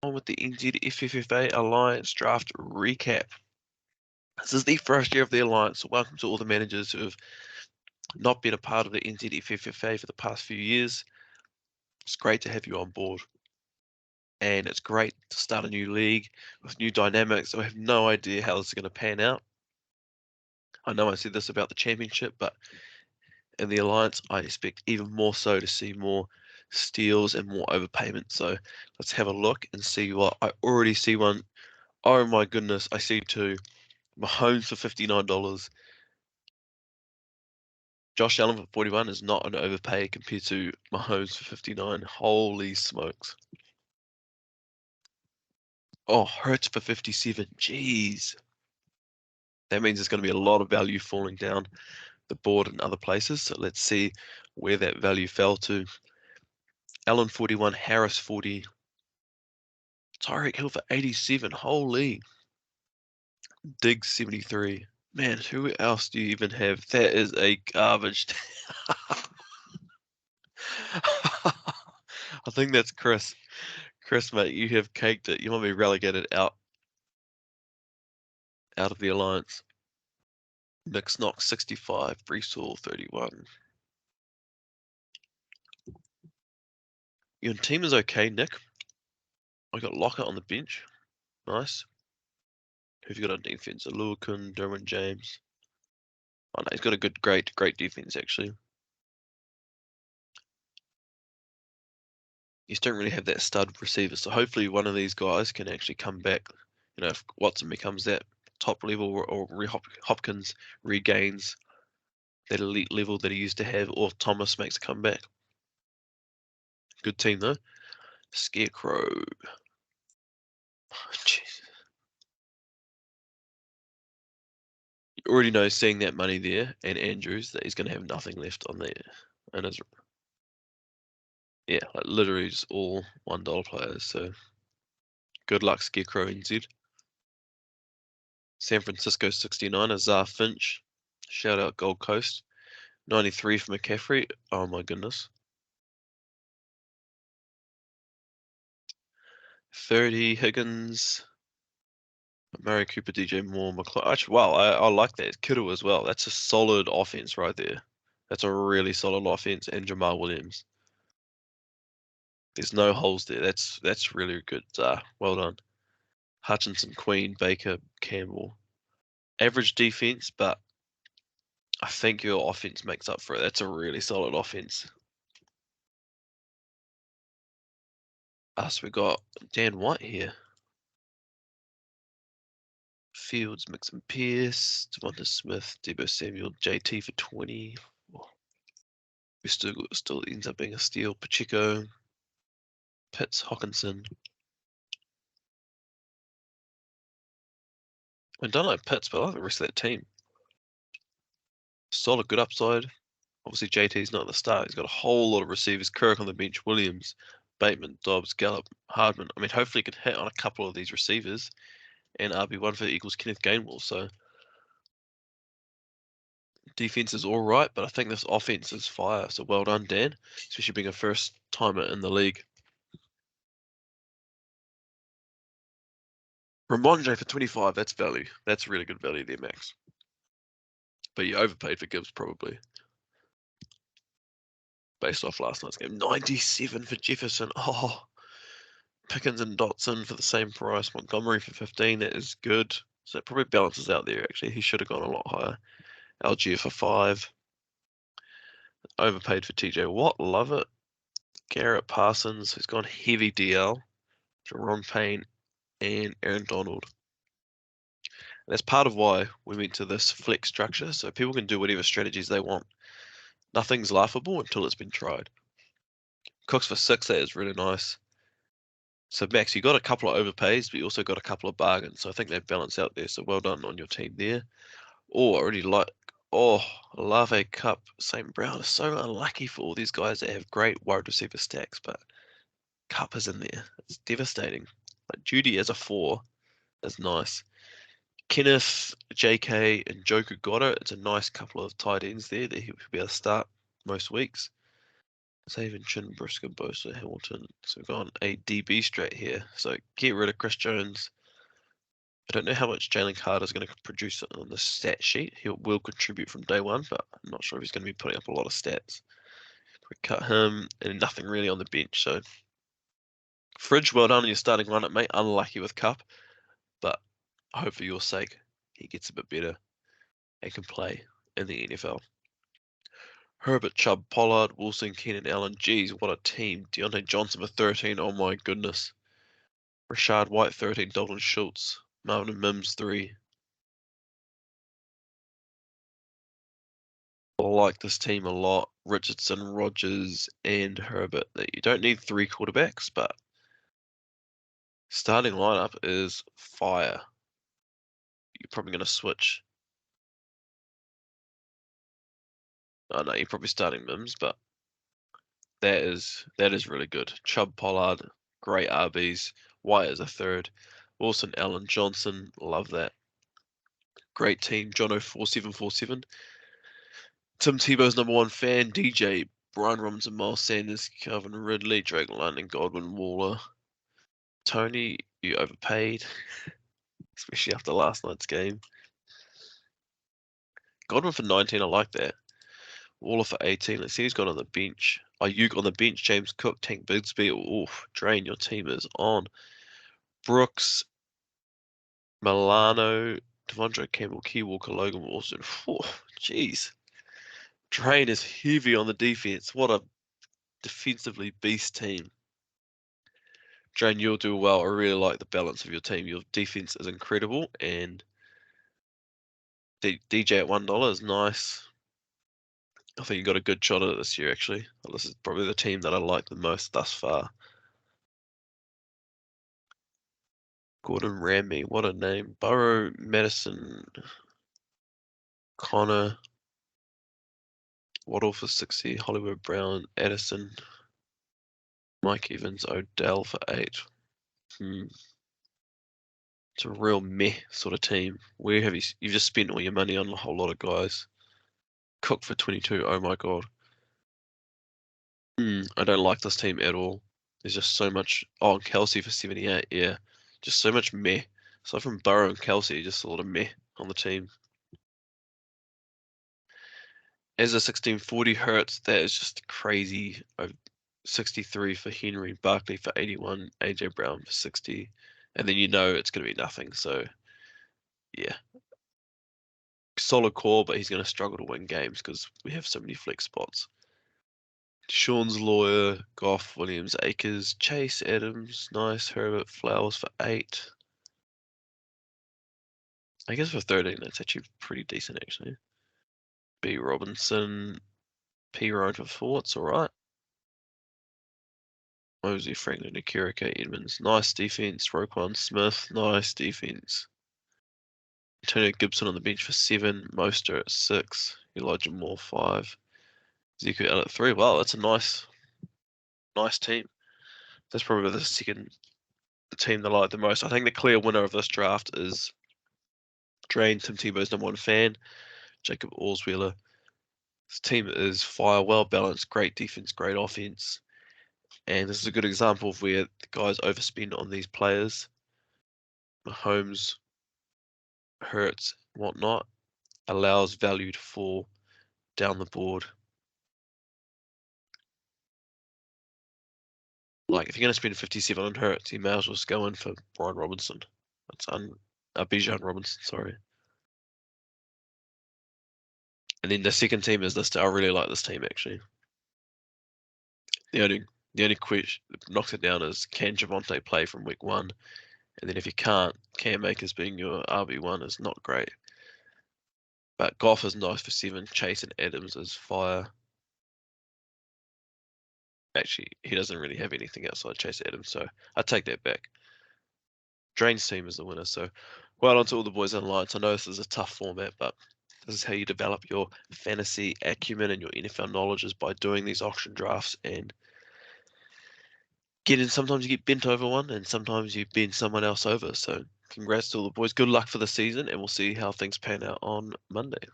On with the NZFFFA Alliance Draft Recap. This is the first year of the Alliance, so welcome to all the managers who have not been a part of the NZFFFA for the past few years. It's great to have you on board. And it's great to start a new league with new dynamics. I have no idea how this is going to pan out. I know I said this about the championship, but in the Alliance, I expect even more so to see more steals and more overpayment. So let's have a look and see what I already see one. Oh my goodness, I see two. Mahomes for $59. Josh Allen for 41 is not an overpay compared to Mahomes for 59. Holy smokes. Oh, Hurts for 57. Jeez. That means there's going to be a lot of value falling down the board in other places. So let's see where that value fell to. Allen 41, Harris 40. Tyreek Hill for 87. Holy. Diggs 73. Man, who else do you even have? That is a garbage. I think that's Chris. Chris, mate, you have caked it. You want to be relegated out of the Alliance. Nick's Knox 65, Brees Hall 31. Your team is okay, Nick. I got Lockett on the bench. Nice. Who've you got on defense? Aluakun, Derwin James. Oh no, he's got a great defense actually. You just don't really have that stud receiver, so hopefully one of these guys can actually come back. You know, if Watson becomes that top level or Hopkins regains that elite level that he used to have, or Thomas makes a comeback. Good team though. Scarecrow. Jeez. You already know, seeing that money there and Andrews, that he's going to have nothing left on there. And his, yeah, like literally just all $1 players. So good luck, Scarecrow NZ. San Francisco 69, Azar Finch. Shout out Gold Coast. 93 for McCaffrey. Oh my goodness. 30 Higgins. Murray Cooper, DJ Moore, McClure. Actually, wow, I like that. Kittle as well. That's a solid offense right there. That's a really solid offense. And Jamal Williams. There's no holes there. That's really good. Well done. Hutchinson, Queen, Baker, Campbell. Average defense, but I think your offense makes up for it. That's a really solid offense. So we got Dan White here. Fields, Mixon, Pierce, Devonta Smith, Deebo Samuel, JT for 20. We still ends up being a steal. Pacheco, Pitts, Hawkinson. I don't like Pitts, but I like the rest of that team. Solid, good upside. Obviously, JT's not at the start. He's got a whole lot of receivers. Kirk on the bench, Williams, Bateman, Dobbs, Gallup, Hardman. I mean, hopefully he can hit on a couple of these receivers. And RB1 for equals Kenneth Gainwell. So defense is all right, but I think this offense is fire. So well done, Dan, especially being a first timer in the league. Ramondre for 25. That's value. That's really good value there, Max. But you overpaid for Gibbs probably. Based off last night's game. 97 for Jefferson. Oh, Pickens and Dotson for the same price. Montgomery for 15. That is good. So it probably balances out there, actually. He should have gone a lot higher. Algier for 5. Overpaid for TJ Watt. Love it. Garrett Parsons, who's gone heavy DL. Jerome Payne and Aaron Donald. And that's part of why we went to this flex structure, so people can do whatever strategies they want. Nothing's laughable until it's been tried. Cooks for 6, that is really nice. So Max, you got a couple of overpays, but you also got a couple of bargains. So I think they balance out there. So well done on your team there. Oh, I already like. Oh, Lave Cup. St. Brown is so unlucky for all these guys that have great wide receiver stacks, but Cup is in there. It's devastating. Like Judy as a 4 is nice. Kenneth, JK, and Joku got it. It's a nice couple of tight ends there that he'll be able to start most weeks. Saving Chin, Brisker, Bosa, Hamilton. So we've gone a DB straight here. So get rid of Chris Jones. I don't know how much Jalen Carter is going to produce on the stat sheet. He will contribute from day one, but I'm not sure if he's going to be putting up a lot of stats. We cut him, and nothing really on the bench. So Fridge, well done on your starting lineup, mate. Unlucky with Cup, but I hope for your sake he gets a bit better and can play in the NFL. Herbert, Chubb, Pollard, Wilson, Keenan, Allen. Geez, what a team. Deontay Johnson for 13. Oh my goodness. Rashad White, 13. Dalton Schultz. Marvin Mims, 3. I like this team a lot. Richardson, Rogers, and Herbert. You don't need 3 quarterbacks, but starting lineup is fire. You're probably going to switch. I know you're probably starting Mims, but that is really good. Chubb, Pollard, great RBs. White is a 3rd. Wilson, Allen, Johnson, love that. Great team. Jono 4747. Tim Tebow's #1 fan. DJ, Brian Robinson, Miles Sanders, Calvin Ridley, Drake London, Godwin, Waller. Tony, you overpaid, especially after last night's game. Godwin for 19, I like that. Waller for 18. Let's see who's got on the bench. Ayuk on the bench. James Cook, Tank Bigsby. Oof, Drain, your team is on. Brooks, Milano, Devondre Campbell, Key Walker, Logan Wilson. Jeez. Drain is heavy on the defense. What a defensively beast team. Drain, you'll do well. I really like the balance of your team. Your defense is incredible, and DJ at $1 is nice. I think you got a good shot at it this year, actually. This is probably the team that I like the most thus far. Gordon Ramby, what a name. Burrow, Madison, Connor, Waddle for 60, Hollywood Brown, Addison, Mike Evans, Odell for 8. It's a real meh sort of team. Where have you've just spent all your money on a whole lot of guys. Cook for 22, oh my god. I don't like this team at all. There's just so much. Oh, Kelsey for 78, yeah. Just so much meh. So from Burrow and Kelsey, just a lot of meh on the team. As a 1640 Hurts, that is just crazy. 63 for Henry, Barkley for 81, AJ Brown for 60, and then you know it's going to be nothing. So, yeah, solid core, but he's going to struggle to win games because we have so many flex spots. Sean's Lawyer, Goff, Williams, Akers, Chase, Adams, nice. Herbert, Flowers for 8. I guess for 13, that's actually pretty decent, actually. B. Robinson, P. Ryan for 4, it's alright. Mosey, Franklin, Akira, K. Edmonds, nice defense. Roquan Smith, nice defense. Antonio Gibson on the bench for 7. Mostert at 6. Elijah Moore 5. Ezekiel at 3. Wow, that's a nice team. That's probably the team that I like the most. I think the clear winner of this draft is Drain, Tim Tebow's #1 fan, Jacob Allsweiler. This team is fire, well balanced, great defense, great offense. And this is a good example of where the guys overspend on these players. Mahomes, Hurts, whatnot, allows value to fall down the board. Like, if you're going to spend 57 on Hurts, you may as well just go in for Brian Robinson. That's Bijan Robinson, sorry. And then the second team is this. I really like this team, actually. The only question that knocks it down is, can Javonte play from week 1? And then if you can't, Cam Akers being your RB1 is not great. But Goff is nice for 7. Chase and Adams is fire. Actually, he doesn't really have anything outside Chase Adams, so I take that back. Drain's team is the winner, so well done to all the boys online. So I know this is a tough format, but this is how you develop your fantasy acumen and your NFL knowledge, is by doing these auction drafts and sometimes you get bent over one and sometimes you bend someone else over. So congrats to all the boys. Good luck for the season, and we'll see how things pan out on Monday.